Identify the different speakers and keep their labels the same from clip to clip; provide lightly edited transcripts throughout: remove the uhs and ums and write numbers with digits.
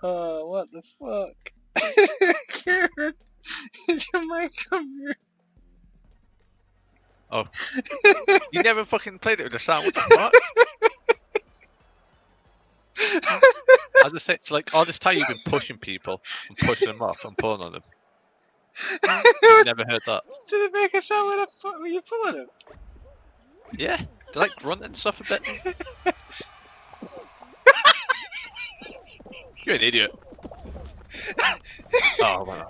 Speaker 1: Oh, what the fuck? Karen, is your mic on mute?
Speaker 2: Oh. You never fucking played it with the sound. What the fuck? As I say, it's like all this time you've been pushing people and pushing them off and pulling on them. You've never heard that.
Speaker 1: Did it make a sound when you pulling him?
Speaker 2: Yeah, they like grunt and stuff a bit. You're an idiot. Oh, wow.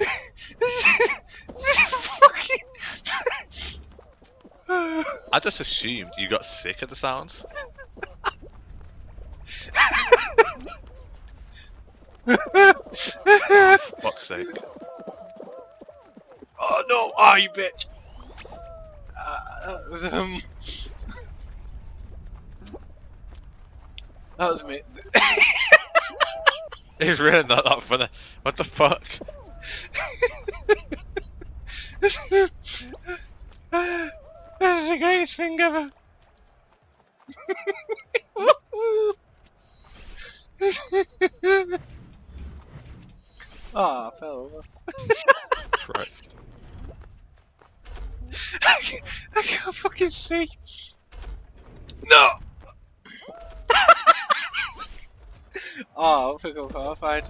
Speaker 2: I just assumed you got sick of the sounds. Oh, for fuck's sake.
Speaker 1: Oh no! Oh, you bitch! That was me.
Speaker 2: It's really not that funny. What the fuck?
Speaker 1: This is the greatest thing ever. Oh, I fell over.
Speaker 2: Christ.
Speaker 1: I can't fucking see. No! Oh, I think I'm qualified.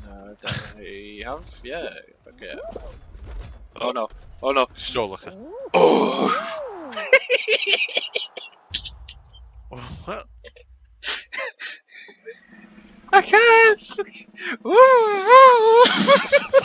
Speaker 1: No, definitely have. Yeah, okay. Oh no. Oh no.
Speaker 2: So lucky.
Speaker 1: Oh!
Speaker 2: What?
Speaker 1: I can't! Ooh, ooh.